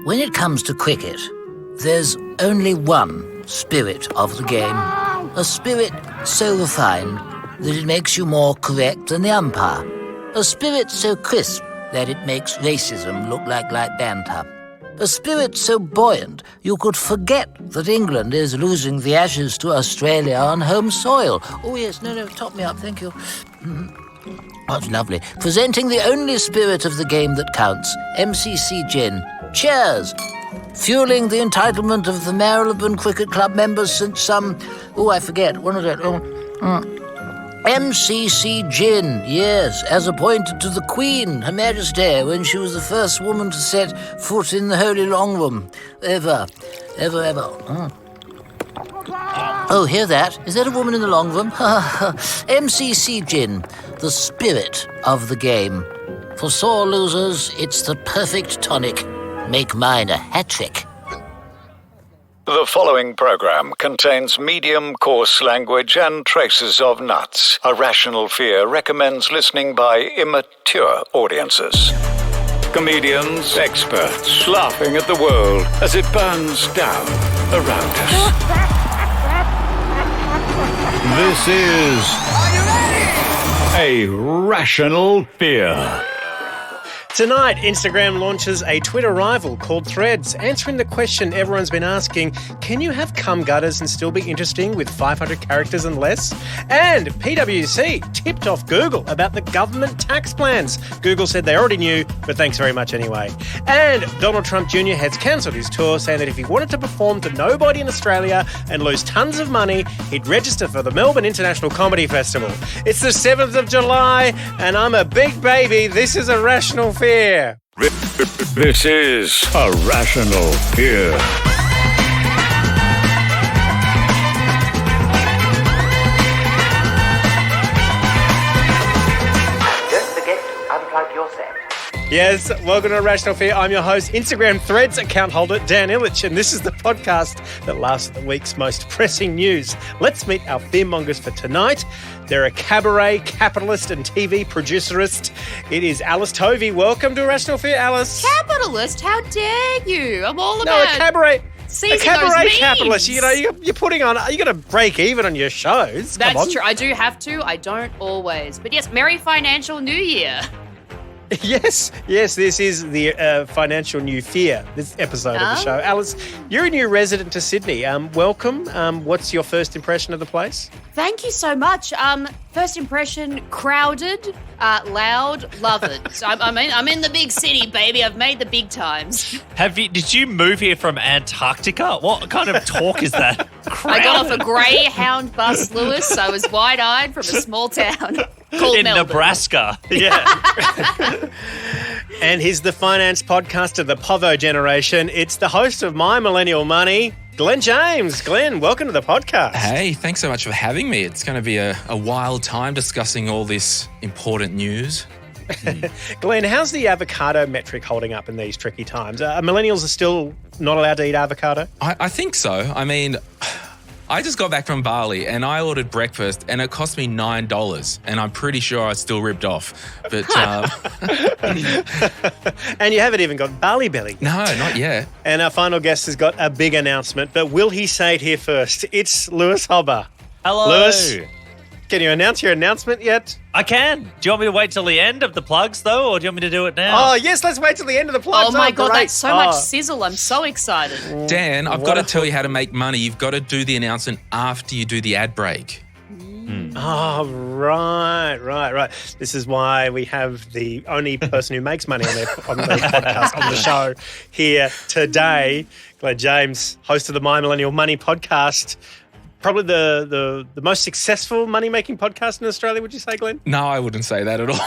When it comes to cricket, there's only one spirit of the game. A spirit so refined that it makes you more correct than the umpire. A spirit so crisp that it makes racism look like light banter. A spirit so buoyant you could forget that England is losing the Ashes to Australia on home soil. Oh yes, no, top me up, thank you. That's lovely. Presenting the only spirit of the game that counts, MCC Gin. Cheers! Fueling the entitlement of the Marylebone Cricket Club members since I forget, what is it? MCC Gin, yes, as appointed to the Queen, Her Majesty, when she was the first woman to set foot in the Holy Long Room. Ever. Oh, hear that? Is that a woman in the long room? MCC Gin, the spirit of the game. For sore losers, it's the perfect tonic. Make mine a hat-trick. The following program contains medium coarse language and traces of nuts. A Rational Fear recommends listening by immature audiences. Comedians, experts, laughing at the world as it burns down around us. This is... Are you ready? A Rational Fear. Tonight, Instagram launches a Twitter rival called Threads, answering the question everyone's been asking, can you have cum gutters and still be interesting with 500 characters and less? And PwC tipped off Google about the government tax plans. Google said they already knew, but thanks very much anyway. And Donald Trump Jr. has cancelled his tour, saying that if he wanted to perform to nobody in Australia and lose tons of money, he'd register for the Melbourne International Comedy Festival. It's the 7th of July, and I'm a big baby. This is a Rational Fear. This is A Rational Fear. Don't forget to unplug your set. Yes, welcome to Rational Fear. I'm your host, Instagram Threads account holder, Dan Ilic, and this is the podcast that laughs at the week's most pressing news. Let's meet our fearmongers for tonight. They're a cabaret, capitalist, and TV producerist. It is Alice Tovey. Welcome to Rational Fear, Alice. Capitalist? How dare you? I'm all about... No, a cabaret... seizing a cabaret those capitalist, memes. you're putting on, you got to break even on your shows. Come on. That's true. I do have to. I don't always. But yes, Merry Financial New Year. Yes, this is the Financial New Fear, this episode of the show. Alice, you're a new resident to Sydney. Welcome. What's your first impression of the place? Thank you so much. First impression, crowded, loud, love it. So, I'm in the big city, baby. I've made the big times. Did you move here from Antarctica? What kind of talk is that? I got off a Greyhound bus, Lewis. I was wide-eyed from a small town called in Melbourne. Nebraska. Yeah. And he's the finance podcaster, the Povo generation. It's the host of My Millennial Money, Glen James. Glen, welcome to the podcast. Hey, thanks so much for having me. It's going to be a wild time discussing all this important news. Glen, how's the avocado metric holding up in these tricky times? Millennials are still not allowed to eat avocado? I think so. I mean, I just got back from Bali and I ordered breakfast and it cost me $9 and I'm pretty sure I still ripped off. But and you haven't even got Bali belly. No, not yet. And our final guest has got a big announcement, but will he say it here first? It's Lewis Hobba. Hello. Lewis, can you announce your announcement yet? I can. Do you want me to wait till the end of the plugs, though, or do you want me to do it now? Oh, yes, let's wait till the end of the plugs. Oh, my God, great. that's so much sizzle. I'm so excited. Dan, I've got to tell you how to make money. You've got to do the announcement after you do the ad break. Oh, right. This is why we have the only person who makes money on the podcast, on the show here today. Glen James, host of the My Millennial Money podcast. Probably the most successful money-making podcast in Australia, would you say, Glen? No, I wouldn't say that at all.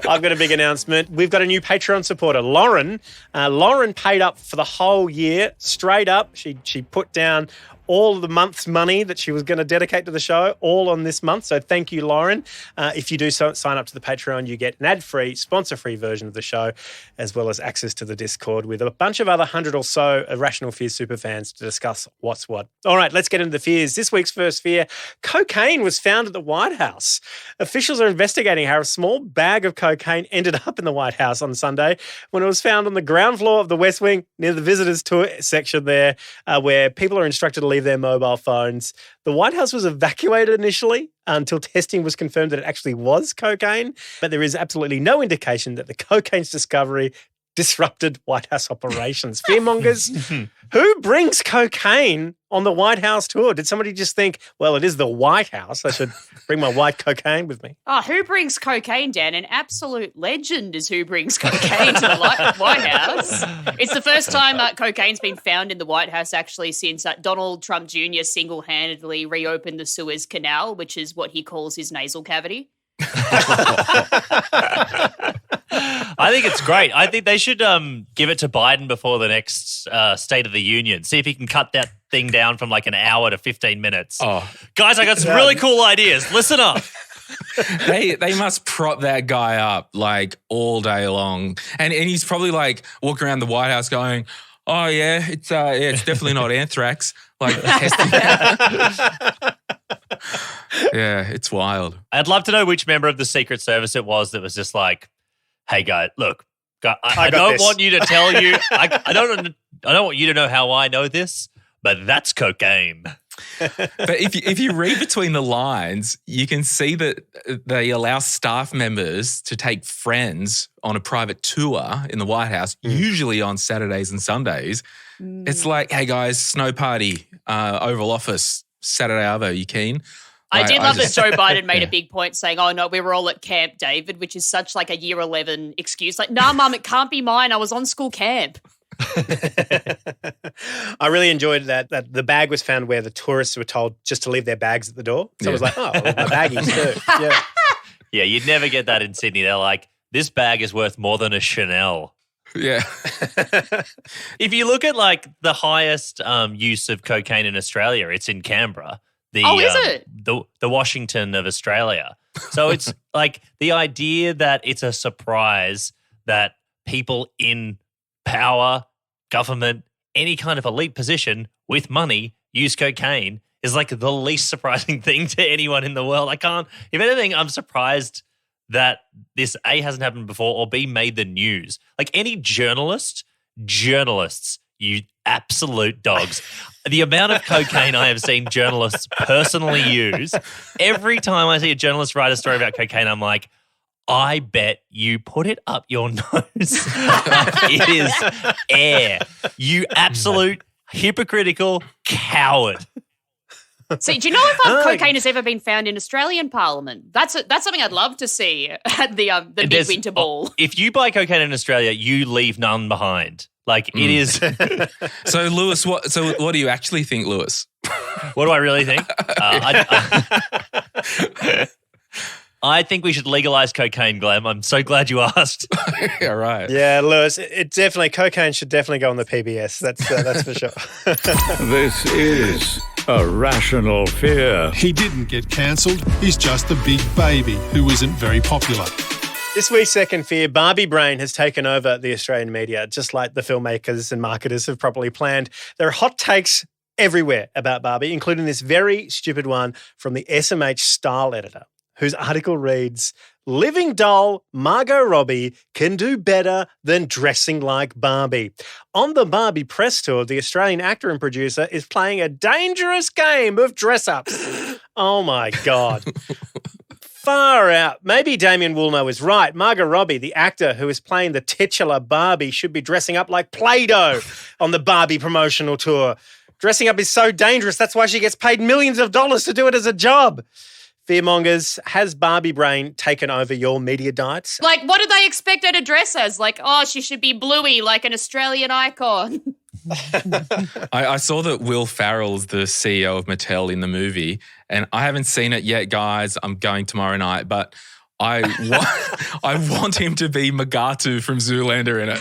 I've got a big announcement. We've got a new Patreon supporter, Lauren. Lauren paid up for the whole year, straight up. She put down all of the month's money that she was going to dedicate to the show, all on this month. So thank you, Lauren. If you do sign up to the Patreon, you get an ad-free, sponsor-free version of the show, as well as access to the Discord with a bunch of other 100 or so Rational Fear superfans to discuss what's what. All right, let's get into the fears. This week's first fear, cocaine was found at the White House. Officials are investigating how a small bag of cocaine cocaine ended up in the White House on Sunday when it was found on the ground floor of the West Wing near the visitors' tour section there, where people are instructed to leave their mobile phones. The White House was evacuated initially until testing was confirmed that it actually was cocaine, but there is absolutely no indication that the cocaine's discovery disrupted White House operations. Fearmongers, who brings cocaine on the White House tour? Did somebody just think, well, it is the White House, I should bring my white cocaine with me? Oh, who brings cocaine, Dan? An absolute legend is who brings cocaine to the White House. It's the first time cocaine's been found in the White House, actually, since Donald Trump Jr. single-handedly reopened the Suez Canal, which is what he calls his nasal cavity. I think it's great. I think they should give it to Biden before the next State of the Union. See if he can cut that thing down from like an hour to 15 minutes. Oh. Guys, I got some really cool ideas. Listen up. They must prop that guy up like all day long. And he's probably like walking around the White House going, oh yeah, it's definitely not anthrax. Like testing that. Yeah, it's wild. I'd love to know which member of the Secret Service it was that was just like, hey, guys, look, I don't want you to tell you. I don't want you to know how I know this, but that's cocaine. But if you read between the lines, you can see that they allow staff members to take friends on a private tour in the White House, usually on Saturdays and Sundays. It's like, hey, guys, snow party, Oval Office, Saturday Arvo, you keen? I did love that Joe Biden made a big point saying, oh, no, we were all at Camp David, which is such like a year 11 excuse. Like, nah, Mum, it can't be mine. I was on school camp. I really enjoyed that the bag was found where the tourists were told just to leave their bags at the door. So I was like, oh, well, my baggies too. Yeah. Yeah, you'd never get that in Sydney. They're like, this bag is worth more than a Chanel. Yeah. If you look at like the highest use of cocaine in Australia, it's in Canberra. Is it? The Washington of Australia. So it's like the idea that it's a surprise that people in power, government, any kind of elite position with money use cocaine is like the least surprising thing to anyone in the world. If anything, I'm surprised that this A, hasn't happened before, or B, made the news. Like any journalists, you absolute dogs. The amount of cocaine I have seen journalists personally use, every time I see a journalist write a story about cocaine, I'm like, I bet you put it up your nose. It is air. You absolute hypocritical coward. See, do you know if cocaine has ever been found in Australian Parliament? That's something I'd love to see at the big winter ball. If you buy cocaine in Australia, you leave none behind. Like it is. So Lewis, what do you actually think, Lewis? What do I really think? I think we should legalize cocaine, Glen. I'm so glad you asked. Yeah, right. Yeah, Lewis, cocaine should definitely go on the PBS. That's for sure. This is a rational fear. He didn't get cancelled. He's just a big baby who isn't very popular. This week's second fear, Barbie brain has taken over the Australian media, just like the filmmakers and marketers have probably planned. There are hot takes everywhere about Barbie, including this very stupid one from the SMH style editor, whose article reads, living doll Margot Robbie can do better than dressing like Barbie. On the Barbie press tour, the Australian actor and producer is playing a dangerous game of dress-ups. Oh, my God. Far out. Maybe Damien Woolnough is right. Margot Robbie, the actor who is playing the titular Barbie, should be dressing up like Play-Doh on the Barbie promotional tour. Dressing up is so dangerous. That's why she gets paid millions of dollars to do it as a job. Fearmongers, has Barbie brain taken over your media diets? Like, what did they expect her to dress as? Like, oh, she should be bluey, like an Australian icon. I saw that Will Ferrell's the CEO of Mattel in the movie, and I haven't seen it yet, guys. I'm going tomorrow night, but I want him to be Magatu from Zoolander in it.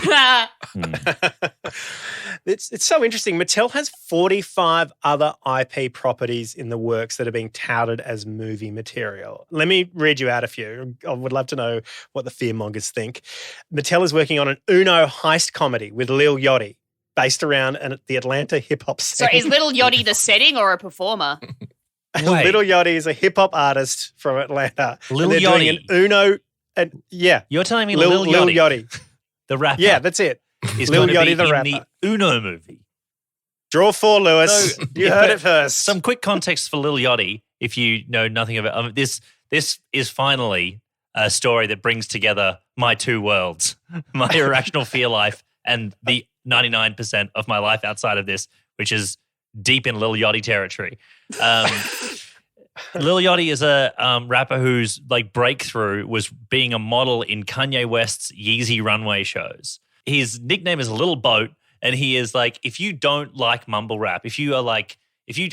It's so interesting. Mattel has 45 other IP properties in the works that are being touted as movie material. Let me read you out a few. I would love to know what the fearmongers think. Mattel is working on an Uno heist comedy with Lil Yachty, based around the Atlanta hip-hop scene. So is Lil Yachty the setting or a performer? Lil Yachty is a hip-hop artist from Atlanta. Lil They're Yachty. doing an Uno And yeah, You're telling me Lil Yachty. the rapper, Yeah, that's it. is Lil going to be Yachty, the in rapper. the Uno movie. Draw 4, Lewis. So, you yeah, heard but it first. Some quick context for Lil Yachty, if you know nothing about this. This is finally a story that brings together my two worlds, my irrational fear life and the 99% of my life outside of this, which is deep in Lil Yachty territory. Lil Yachty is a rapper whose like breakthrough was being a model in Kanye West's Yeezy runway shows. His nickname is Little Boat, and he is like, if you don't like mumble rap, if you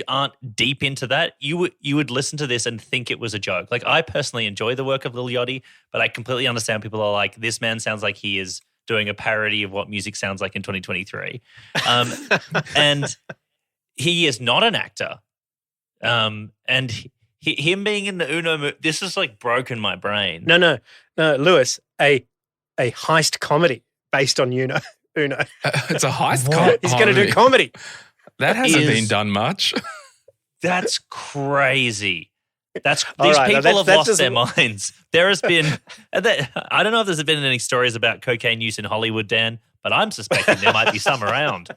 aren't deep into that, you would listen to this and think it was a joke. Like, I personally enjoy the work of Lil Yachty, but I completely understand people are like, this man sounds like he is doing a parody of what music sounds like in 2023. And he is not an actor. And him being in the Uno movie, this has like broken my brain. No, Lewis, a heist comedy based on Uno. It's a heist. He's going to do comedy. That hasn't been done much. That's crazy. These right, people have lost just their minds. There has been, I don't know if there's been any stories about cocaine use in Hollywood, Dan, but I'm suspecting there might be some around.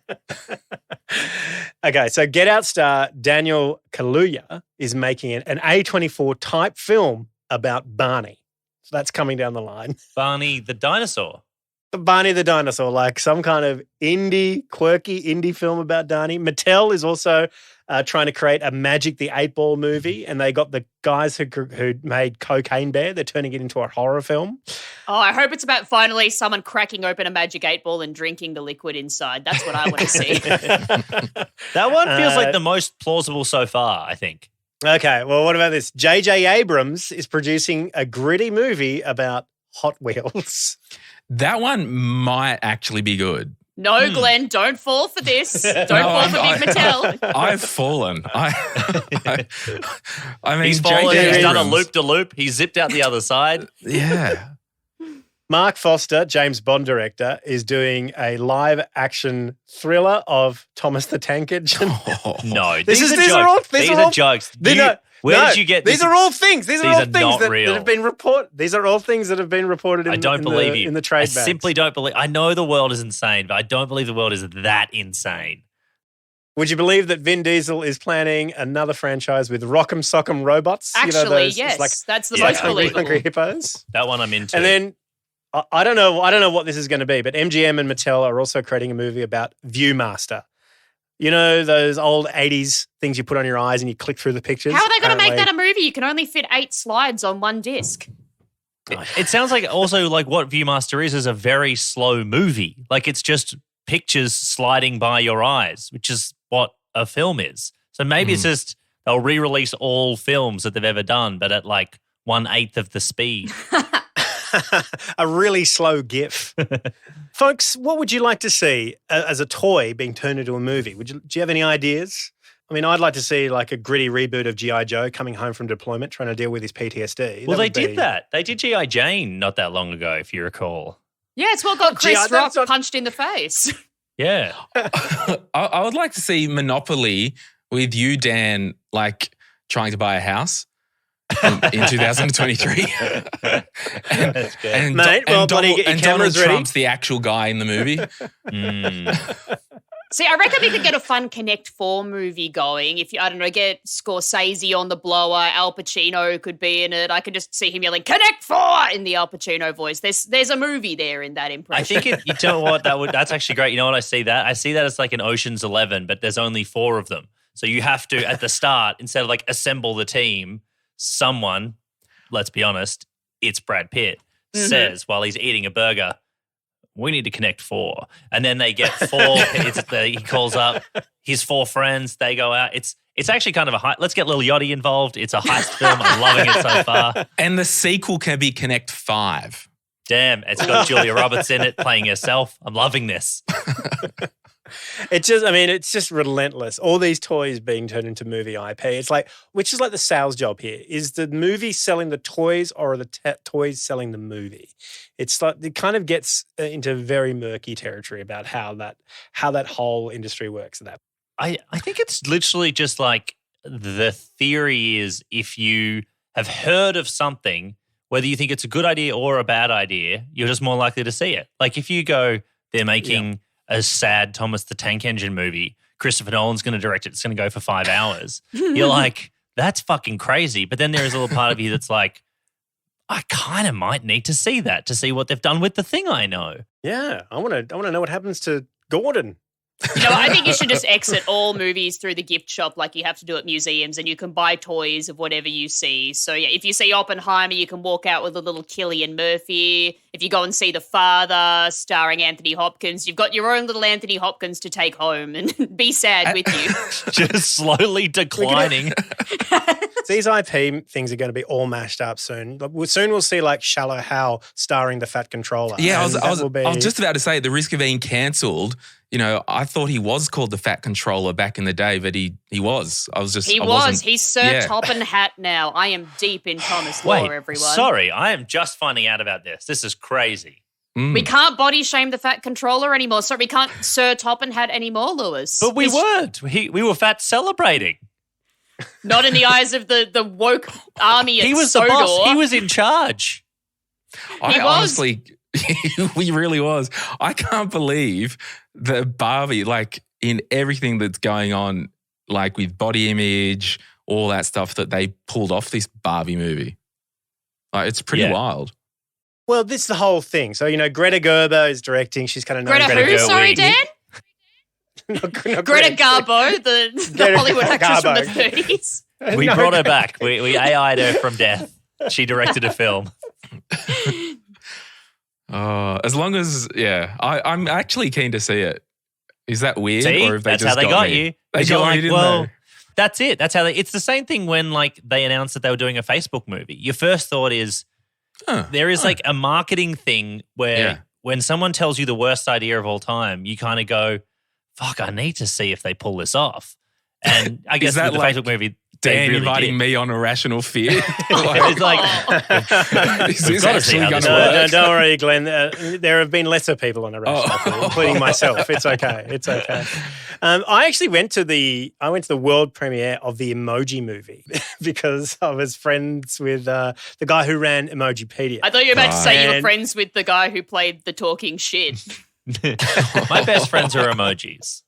Okay, so Get Out star Daniel Kaluuya is making an A24 type film about Barney. So that's coming down the line. Barney the dinosaur. Barney the dinosaur, like some kind of quirky indie film about Barney. Mattel is also trying to create a Magic the 8-Ball movie, and they got the guys who made Cocaine Bear. They're turning it into a horror film. Oh, I hope it's about finally someone cracking open a Magic 8-Ball and drinking the liquid inside. That's what I want to see. That one feels like the most plausible so far, I think. Okay, well, what about this? J.J. Abrams is producing a gritty movie about Hot Wheels. That one might actually be good. No, Glenn, don't fall for this. Don't fall for Big Mattel. I've fallen. I mean, He's fallen, J.J. he's done a Abrams. loop-de-loop. He's zipped out the other side. Yeah. Mark Foster, James Bond director, is doing a live-action thriller of Thomas the Tank Engine. No, These these are jokes. These are jokes. Where did you get these? this? Are all things. These are all things that real. have been reported. These are all things that have been reported. I don't believe you. In the trade I bags. simply don't believe. I know the world is insane, but I don't believe the world is that insane. Would you believe that Vin Diesel is planning another franchise with Rock'em Sock'em Robots? Actually, those, yes, like, that's the like most hungry, believable. hungry hippos. That one I'm into. And then I don't know what this is going to be, but MGM and Mattel are also creating a movie about Viewmaster. You know those old 80s things you put on your eyes and you click through the pictures? How are they going to make Apparently- that a movie? You can only fit 8 slides on one disc. It sounds like also like what Viewmaster is a very slow movie. Like it's just pictures sliding by your eyes, which is what a film is. So maybe it's just they'll re-release all films that they've ever done, but at like 1/8 of the speed. A really slow GIF. Folks, what would you like to see as a toy being turned into a movie? Do you have any ideas? I mean, I'd like to see like a gritty reboot of G.I. Joe coming home from deployment, trying to deal with his PTSD. Well, they did that. They did G.I. Jane not that long ago, if you recall. Yeah, it's what got Chris Gee, Rock that's not- punched in the face. Yeah. I would like to see Monopoly with you, Dan, like trying to buy a house in 2023. That's good. And, Mate, well, buddy, get your Donald cameras ready. Trump's the actual guy in the movie. See, I reckon we could get a fun Connect 4 movie going. If you, I don't know, get Scorsese on the blower, Al Pacino could be in it. I could just see him yelling "Connect 4" in the Al Pacino voice. There's a movie there in that impression. I think you know what that's actually great. You know what I see that as like an Ocean's 11, but there's only 4 of them. So you have to at the start instead of like assemble the team, someone, let's be honest, it's Brad Pitt says while he's eating a burger, we need to connect 4. And then they get 4. He calls up his 4 friends. They go out. It's actually kind of a heist. Let's get Lil Yachty involved. It's a heist film. I'm loving it so far. And the sequel can be Connect 5. Damn, it's got Julia Roberts in it playing herself. I'm loving this. It's just relentless. All these toys being turned into movie IP. It's like, which is like the sales job here. Is the movie selling the toys or are the toys selling the movie? It's like, it kind of gets into very murky territory about how that whole industry works. I think it's literally just like the theory is if you have heard of something whether you think it's a good idea or a bad idea, you're just more likely to see it. Like if you go, they're making a sad Thomas the Tank Engine movie, Christopher Nolan's going to direct it, it's going to go for 5 hours. You're like, that's fucking crazy. But then there is a little part of you that's like, I kind of might need to see that to see what they've done with the thing I know. Yeah, I want to know what happens to Gordon. I think you should just exit all movies through the gift shop like you have to do at museums, and you can buy toys of whatever you see. So, yeah, if you see Oppenheimer, you can walk out with a little Cillian Murphy. If you go and see The Father starring Anthony Hopkins, you've got your own little Anthony Hopkins to take home and be sad with you. Just slowly declining. These IP things are going to be all mashed up soon. Soon we'll see like Shallow Hal starring the Fat Controller. Yeah, I was just about to say, at the risk of being cancelled, I thought he was called the Fat Controller back in the day, but he was. He's Sir Toppin Hat now. I am deep in Thomas lore, everyone. Sorry, I am just finding out about this. This is crazy. We can't body shame the Fat Controller anymore. So we can't Sir Toppin Hat anymore, Lewis. But we weren't. We were fat celebrating. Not in the eyes of the woke army at He was Sodor. the boss. He was in charge. Honestly, he really was. I can't believe that Barbie, like in everything that's going on, like with body image, all that stuff, that they pulled off this Barbie movie. Like, it's pretty wild. Well, this is the whole thing. So, Greta Gerber is directing. She's kind of known Greta who? Sorry, Dan? Greta Garbo, the Hollywood actress from the 30s. We brought her back. We AI'd her from death. She directed a film. As long as, I'm actually keen to see it. Is that weird? See, or have they that's just how they got me? you. They got me, didn't they? That's it. That's how it's the same thing when like they announced that they were doing a Facebook movie. Your first thought is there is like a marketing thing where when someone tells you the worst idea of all time, you kind of go, fuck, I need to see if they pull this off. And I guess with the Facebook movie, Dan really inviting me on Irrational Fear. It's like, is this actually going to No, work? don't worry, Glenn. There have been lesser people on Irrational Fear, including myself. It's okay. It's okay. I actually went to the world premiere of the Emoji Movie because I was friends with the guy who ran Emojipedia. I thought you were about to say you were friends with the guy who played the talking shit. My best friends are emojis.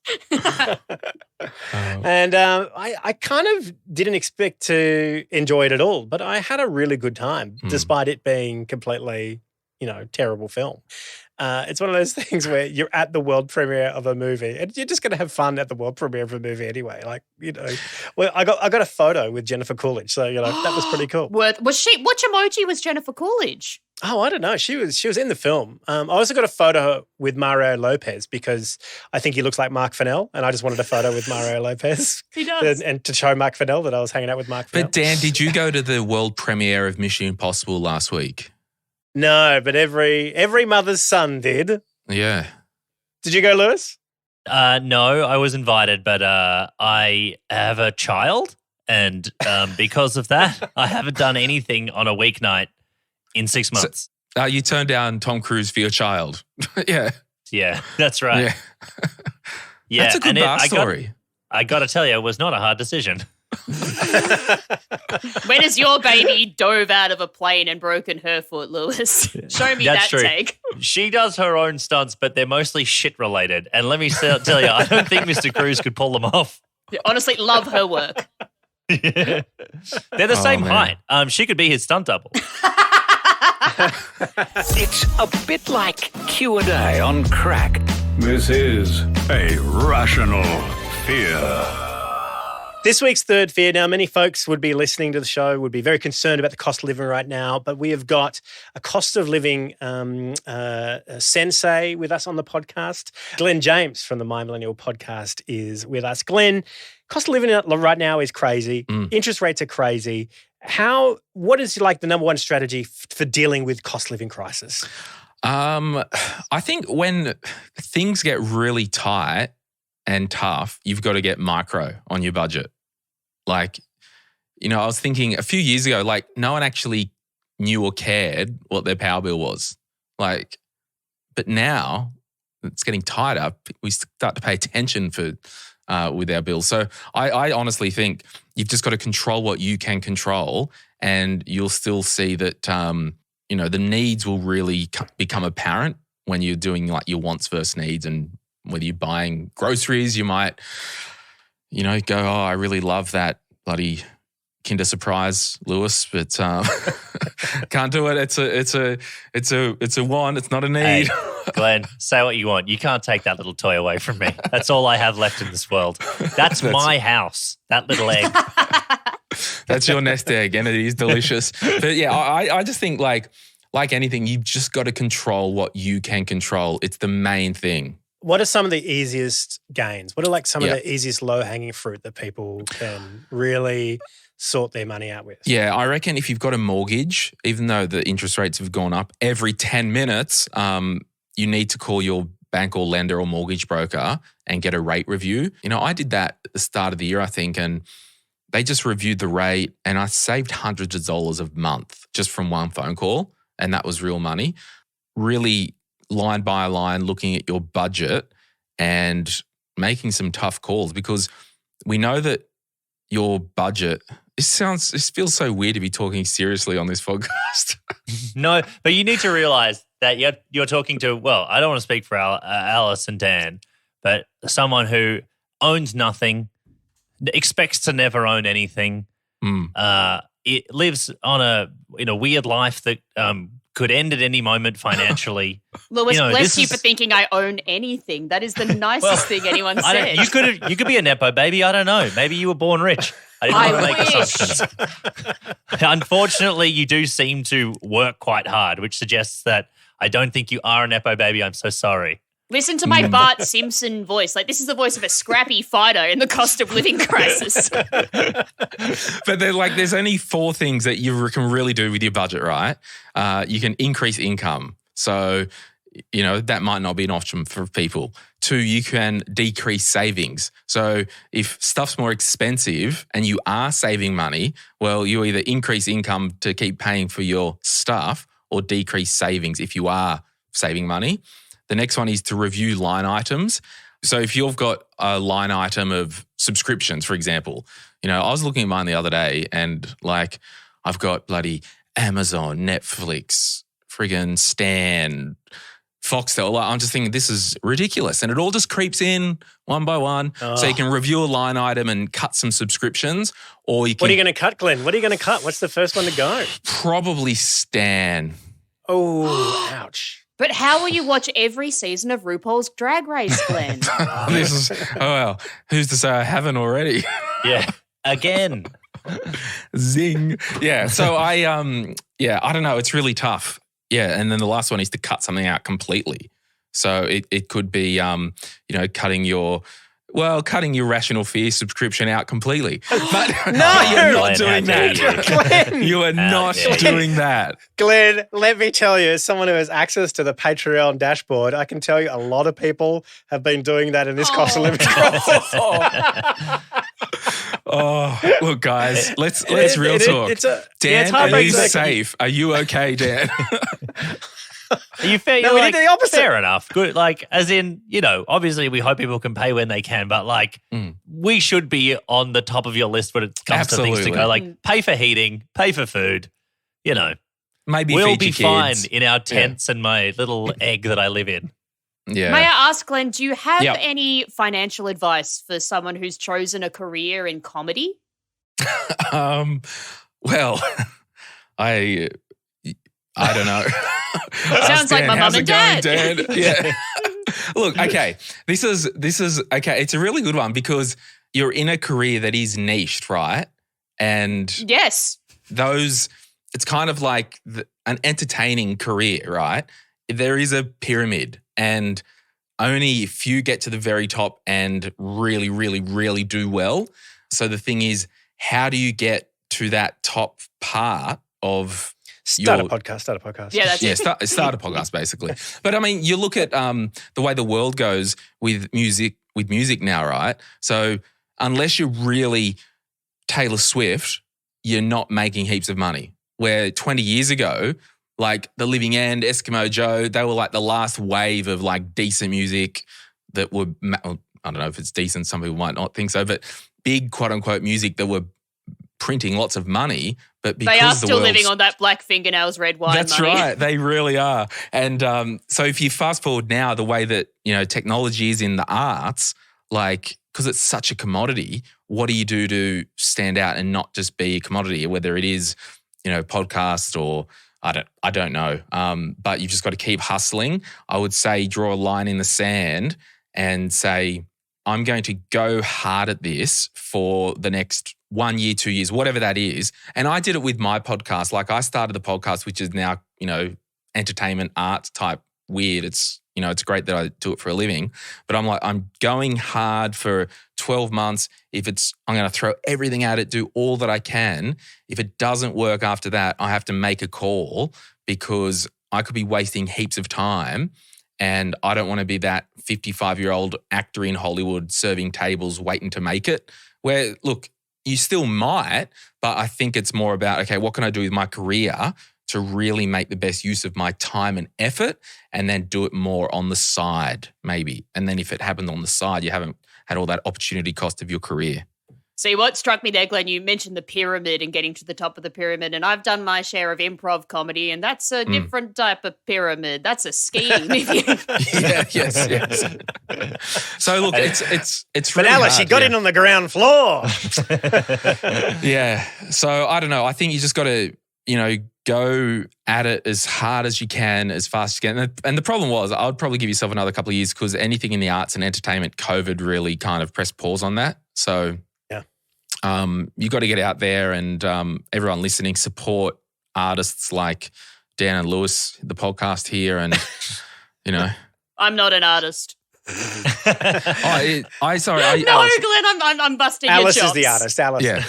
And I kind of didn't expect to enjoy it at all, but I had a really good time despite it being completely, terrible film. It's one of those things where you're at the world premiere of a movie and you're just going to have fun at the world premiere of a movie anyway. Like, well, I got a photo with Jennifer Coolidge, so, that was pretty cool. Which emoji was Jennifer Coolidge? Oh, I don't know. She was in the film. I also got a photo with Mario Lopez because I think he looks like Mark Fennell, and I just wanted a photo with Mario Lopez. He does. And to show Mark Fennell that I was hanging out with Mark Fennell. But Dan, did you go to the world premiere of Mission Impossible last week? No, but every mother's son did. Yeah. Did you go, Lewis? No, I was invited, but I have a child, and because of that, I haven't done anything on a weeknight in 6 months. So, you turned down Tom Cruise for your child. Yeah. Yeah, that's right. Yeah. Yeah, that's a good backstory. I got to tell you, it was not a hard decision. When has your baby dove out of a plane and broken her foot, Lewis? Show me That's that true. take. She does her own stunts, but they're mostly shit related. And let me tell you, I don't think Mr. Cruise could pull them off. Honestly, love her work. They're the same height. She could be his stunt double. It's a bit like Q&A on crack. This is a rational fear. This week's third fear. Now, many folks would be listening to the show, would be very concerned about the cost of living right now, but we have got a cost of living sensei with us on the podcast. Glen James from the My Millennial podcast is with us. Glen, cost of living right now is crazy. Interest rates are crazy. What is like the number one strategy for dealing with cost of living crisis? I think when things get really tight and tough, you've got to get micro on your budget. Like, I was thinking a few years ago, like no one actually knew or cared what their power bill was. Like, but now it's getting tighter. We start to pay attention with our bills. So I honestly think you've just got to control what you can control, and you'll still see that the needs will really become apparent when you're doing like your wants versus needs, and whether you're buying groceries, you might, go, oh, I really love that bloody Kinder Surprise, Lewis, but can't do it. It's a want. It's not a need. Hey, Glenn, say what you want. You can't take that little toy away from me. That's all I have left in this world. That's my house. That little egg. That's your nest egg, and it is delicious. But yeah, I just think like anything, you've just got to control what you can control. It's the main thing. What are some of the easiest gains? What are like some of the easiest low-hanging fruit that people can really sort their money out with? Yeah, I reckon if you've got a mortgage, even though the interest rates have gone up, every 10 minutes you need to call your bank or lender or mortgage broker and get a rate review. I did that at the start of the year, I think, and they just reviewed the rate and I saved hundreds of dollars a month just from one phone call, and that was real money. Really line by line looking at your budget and making some tough calls, because we know that your budget, it feels so weird to be talking seriously on this podcast. No, but you need to realize that you're talking to, well, I don't want to speak for Alice and Dan, but someone who owns nothing, expects to never own anything. It lives in a weird life that could end at any moment financially. Lewis, bless you for thinking I own anything. That is the nicest thing anyone said. You could be a nepo baby. I don't know. Maybe you were born rich. I didn't want to make assumptions. Unfortunately, you do seem to work quite hard, which suggests that I don't think you are a nepo baby. I'm so sorry. Listen to my Bart Simpson voice. Like, this is the voice of a scrappy fighter in the cost of living crisis. But there's only 4 things that you can really do with your budget, right? You can increase income. So, that might not be an option for people. 2, you can decrease savings. So if stuff's more expensive and you are saving money, well, you either increase income to keep paying for your stuff or decrease savings if you are saving money. The next one is to review line items. So if you've got a line item of subscriptions, for example, I was looking at mine the other day and I've got bloody Amazon, Netflix, friggin' Stan, Foxtel. I'm just thinking this is ridiculous. And it all just creeps in one by one. Oh. So you can review a line item and cut some subscriptions, or you can... What are you going to cut, Glenn? What are you going to cut? What's the first one to go? Probably Stan. Oh, ouch. But how will you watch every season of RuPaul's Drag Race, Glenn? Who's to say I haven't already? Yeah, again. Zing. Yeah, so I don't know. It's really tough. Yeah, and then the last one is to cut something out completely. So it could be, cutting your Rational Fear subscription out completely. But you're not doing that. Glenn. You are not doing that. Glenn, let me tell you, as someone who has access to the Patreon dashboard, I can tell you a lot of people have been doing that in this cost of living crisis. Oh, look, guys, let's real talk. Dan, are you safe? Are you okay, Dan? Are you fair? No, we did the opposite. Fair enough. Good. As in, obviously we hope people can pay when they can, but we should be on the top of your list when it comes to things to go. Pay for heating, pay for food. Maybe we'll feed be your fine kids. in our tents and my little egg that I live in. Yeah. May I ask, Glenn, do you have any financial advice for someone who's chosen a career in comedy? Well, I don't know. Sounds like my mum and dad. Dan? Yeah. Look, okay. This is okay. It's a really good one because you're in a career that is niched, right? And yes, it's kind of like an entertaining career, right? There is a pyramid, and only a few get to the very top and really, really, really do well. So the thing is, how do you get to that top part of Start a podcast. Yeah, that's it. Start a podcast, basically. But I mean, you look at the way the world goes with music now, right? So unless you're really Taylor Swift, you're not making heaps of money. Where 20 years ago, like The Living End, Eskimo Joe, they were like the last wave of like decent music that were, I don't know if it's decent, some people might not think so, but big quote unquote music that were printing lots of money, But because They are the still world's- living on that black fingernails, red wine That's money. right. They really are. And so if you fast forward now, the way that, technology is in the arts, like, because it's such a commodity, what do you do to stand out and not just be a commodity, whether it is, podcast or I don't know. But you've just got to keep hustling. I would say draw a line in the sand and say, I'm going to go hard at this for the next 1 year, 2 years, whatever that is. And I did it with my podcast. Like I started the podcast, which is now, entertainment, art type weird. It's great that I do it for a living, but I'm going hard for 12 months. I'm going to throw everything at it, do all that I can. If it doesn't work after that, I have to make a call because I could be wasting heaps of time. And I don't want to be that 55-year-old actor in Hollywood serving tables waiting to make it. Where, look, you still might, but I think it's more about, okay, what can I do with my career to really make the best use of my time and effort and then do it more on the side maybe. And then if it happens on the side, you haven't had all that opportunity cost of your career. See, what struck me there, Glenn, you mentioned the pyramid and getting to the top of the pyramid, and I've done my share of improv comedy, and that's a different type of pyramid. That's a scheme. Yes. So look, it's But really Alice, hard, you got in on the ground floor. Yeah. So I don't know. I think you just got to, go at it as hard as you can, as fast as you can. And the problem was, I would probably give yourself another couple of years because anything in the arts and entertainment, COVID really kind of pressed pause on that. So you got to get out there and everyone listening, support artists like Dan and Lewis, the podcast here, and I'm not an artist. Sorry. No, Alice, Glenn, I'm busting Alice your chops. is the artist. Alice. yeah.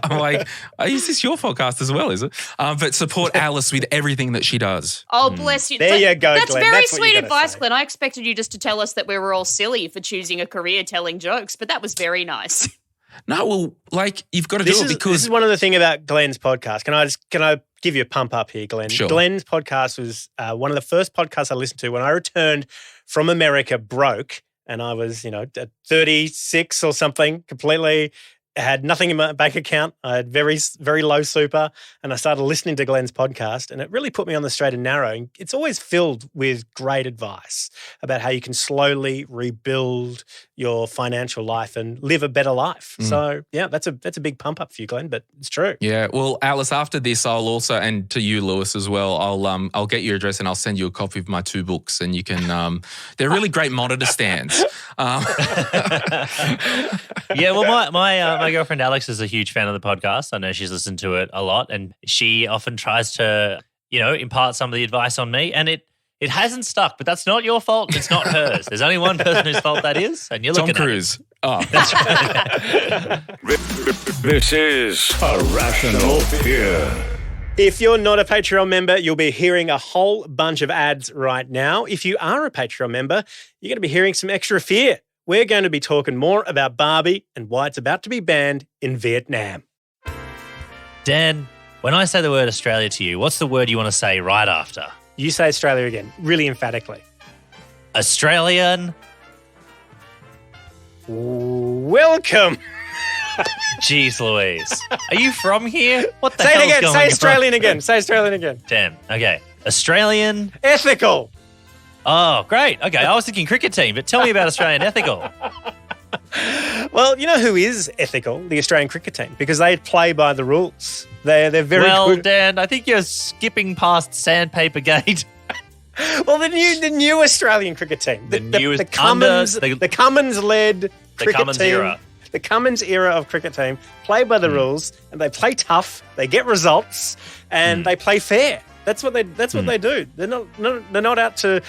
I'm like, is this your podcast as well, is it? But support Alice with everything that she does. Oh, bless you. There you go, That's Glenn. very That's what you sweet gotta advice, say. Glenn. I expected you just to tell us that we were all silly for choosing a career telling jokes, but that was very nice. No, well, like you've got to do it because this is one of the things about Glenn's podcast. Can I give you a pump up here, Glenn? Sure. Glenn's podcast was one of the first podcasts I listened to when I returned from America broke, and I was at 36 or something, completely. I had nothing in my bank account. I had very, very low super, and I started listening to Glenn's podcast, and it really put me on the straight and narrow. It's always filled with great advice about how you can slowly rebuild your financial life and live a better life. So, yeah, that's a big pump up for you, Glenn, but it's true. yeah. Well, Alice, after this, I'll also, and to you, Lewis, as well. I'll get your address and I'll send you a copy of my 2 books, and you can. They're really great monitor stands. Yeah, well, my girlfriend Alex is a huge fan of the podcast. I know she's listened to it a lot, and she often tries to, impart some of the advice on me, and it hasn't stuck. But that's not your fault. It's not hers. There's only one person whose fault that is, and you're Tom looking Cruise. Oh, That's right. This is A Rational Fear. If you're not a Patreon member, you'll be hearing a whole bunch of ads right now. If you are a Patreon member, you're going to be hearing some extra fear. We're going to be talking more about Barbie and why it's about to be banned in Vietnam. Dan, when I say the word Australia to you, what's the word you want to say right after? You say Australia again, really emphatically. Australian. Welcome. Jeez Louise. Are you from here? What the Say hell's it again. going Say on? Australian again. Say Australian again. Damn. Okay. Australian. Ethical. Oh, great. Okay. I was thinking cricket team, but tell me about Australian ethical. Well, you know who is ethical? The Australian cricket team, because they play by the rules. They're very Well, good. Dan, I think you're skipping past Sandpaper Gate. Well, the new Australian cricket team, The newest the Cummins, under the Cummins-led the cricket Cummins team, era. the Cummins era of cricket team, play by the rules, and they play tough. They get results, and they play fair. That's what they do. They're not out to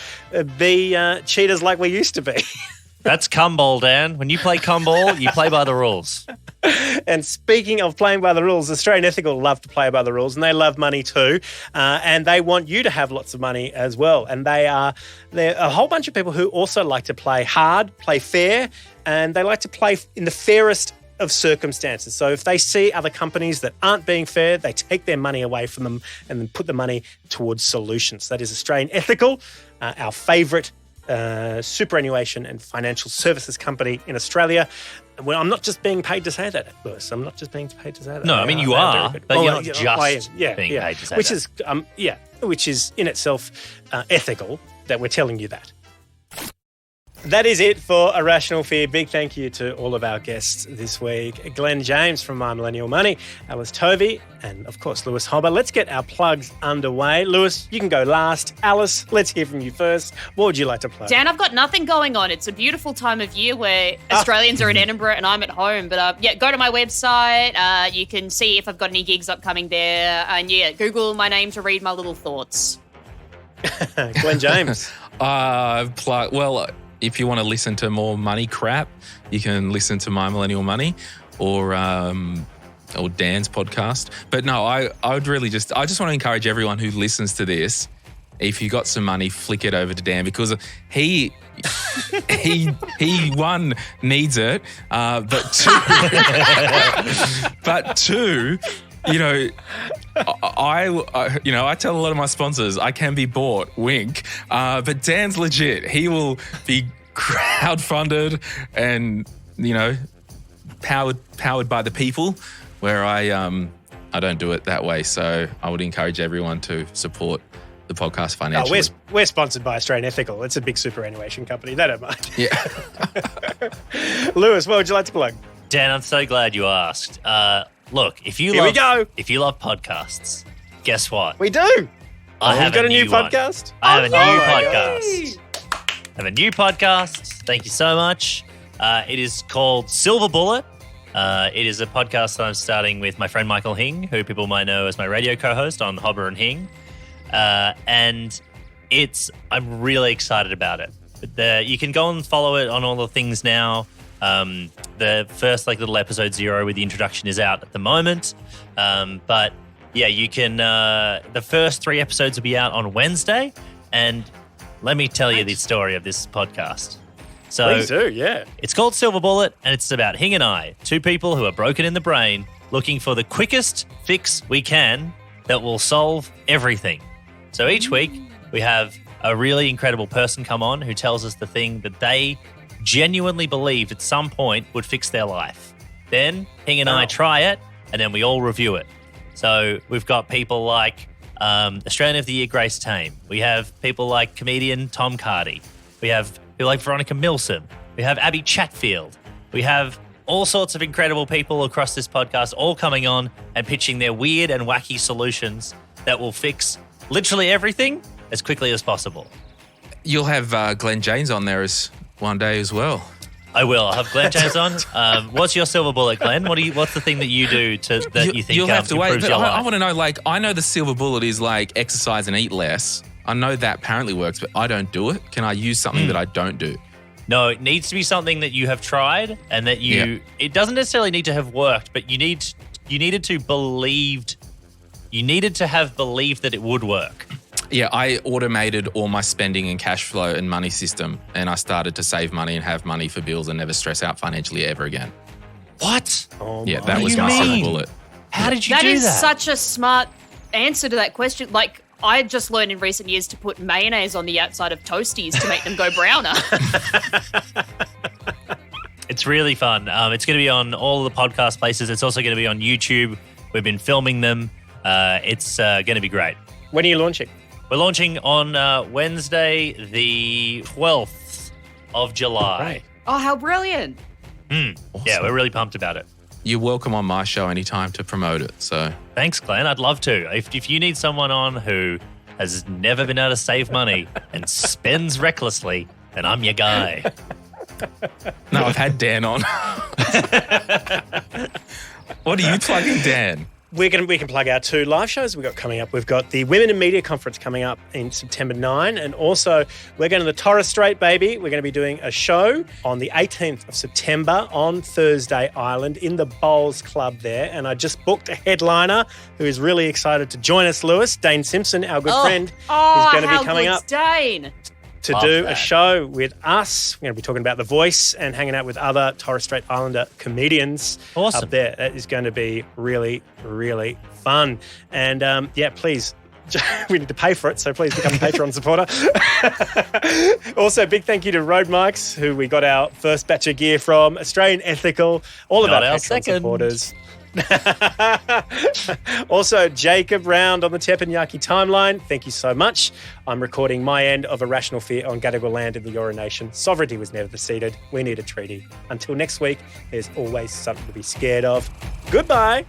be cheaters like we used to be. That's cumball, Dan. When you play cumball, you play by the rules. And speaking of playing by the rules, Australian Ethical love to play by the rules, and they love money too. And they want you to have lots of money as well. And they're a whole bunch of people who also like to play hard, play fair, and they like to play in the fairest of circumstances. So if they see other companies that aren't being fair, they take their money away from them and then put the money towards solutions. That is Australian Ethical, our favourite superannuation and financial services company in Australia. Well, I'm not just being paid to say that, Lewis. I'm not just being paid to say that. No, I mean, you are, but you're not just being paid to say which that. Which is in itself ethical that we're telling you that. That is it for A Rational Fear. Big thank you to all of our guests this week. Glen James from My Millennial Money, Alice Tovey, and of course, Lewis Hobba. Let's get our plugs underway. Lewis, you can go last. Alice, let's hear from you first. What would you like to plug? Dan, I've got nothing going on. It's a beautiful time of year where Australians are in Edinburgh and I'm at home. But go to my website. You can see if I've got any gigs upcoming there. And Google my name to read my little thoughts. Glen James. If you want to listen to more money crap, you can listen to My Millennial Money or Dan's podcast. But no, I just want to encourage everyone who listens to this, if you got some money, flick it over to Dan, because he one needs it, but two, I tell a lot of my sponsors I can be bought, wink, but Dan's legit. He will be crowdfunded and powered by the people, where I don't do it that way. So I would encourage everyone to support the podcast financially. We're sponsored by Australian Ethical. It's a big superannuation company. They don't mind. Yeah. Lewis, what would you like to plug? Dan, I'm so glad you asked. Look, if you love podcasts, guess what? We do. I've got a new podcast. I have a new podcast. I have a new podcast. Thank you so much. It is called Silver Bullet. It is a podcast that I'm starting with my friend Michael Hing, who people might know as my radio co-host on Hobba and Hing. And I'm really excited about it. You can go and follow it on all the things now. The first little episode 0 with the introduction is out at the moment. But yeah, you can, the first 3 episodes will be out on Wednesday. And let me tell you the story of this podcast. So please do, yeah. It's called Silver Bullet, and it's about Hing and I, 2 people who are broken in the brain, looking for the quickest fix we can that will solve everything. So each week we have a really incredible person come on who tells us the thing that they genuinely believed at some point would fix their life. Then Hing and I try it, and then we all review it. So we've got people like Australian of the Year Grace Tame. We have people like comedian Tom Cardy. We have people like Veronica Milsom. We have Abby Chatfield. We have all sorts of incredible people across this podcast all coming on and pitching their weird and wacky solutions that will fix literally everything as quickly as possible. You'll have Glen James on there one day as well. I will. I'll have Glen James on. What's your silver bullet, Glen? What's the thing that you do that you think you'll have to wait? improves your life? I want to know, I know the silver bullet is exercise and eat less. I know that apparently works, but I don't do it. Can I use something that I don't do? No, it needs to be something that you have tried and that it doesn't necessarily need to have worked, but you needed to have believed that it would work. Yeah, I automated all my spending and cash flow and money system, and I started to save money and have money for bills and never stress out financially ever again. What? Yeah, that was my silver bullet. How did you do that? That is such a smart answer to that question. I just learned in recent years to put mayonnaise on the outside of toasties to make them go browner. It's really fun. It's going to be on all the podcast places. It's also going to be on YouTube. We've been filming them. It's going to be great. When are you launching? We're launching on Wednesday, the 12th of July. Right. Oh, how brilliant. Awesome. Yeah, we're really pumped about it. You're welcome on my show anytime to promote it. So thanks, Glenn. I'd love to. If you need someone on who has never been able to save money and spends recklessly, then I'm your guy. No, I've had Dan on. What are you plugging, Dan? We can plug our 2 live shows we've got coming up. We've got the Women in Media Conference coming up in September 9, and also we're going to the Torres Strait, baby. We're going to be doing a show on the 18th of September on Thursday Island in the Bowls Club there, and I just booked a headliner who is really excited to join us, Lewis. Dane Simpson, our good friend, is going to be coming up. Dane. To do a show with us. We're going to be talking about The Voice and hanging out with other Torres Strait Islander comedians up there. That is going to be really, really fun. And please We need to pay for it, so please become a Patreon supporter. Also, big thank you to Road Mics, who we got our first batch of gear from, Australian Ethical, all of Not our our Patreon second. supporters. Also, Jacob Round on the Teppanyaki timeline. Thank you so much. I'm recording my end of Irrational Fear on Gadigal land in the Eora Nation. Sovereignty was never ceded. We need a treaty. Until next week, there's always something to be scared of. Goodbye.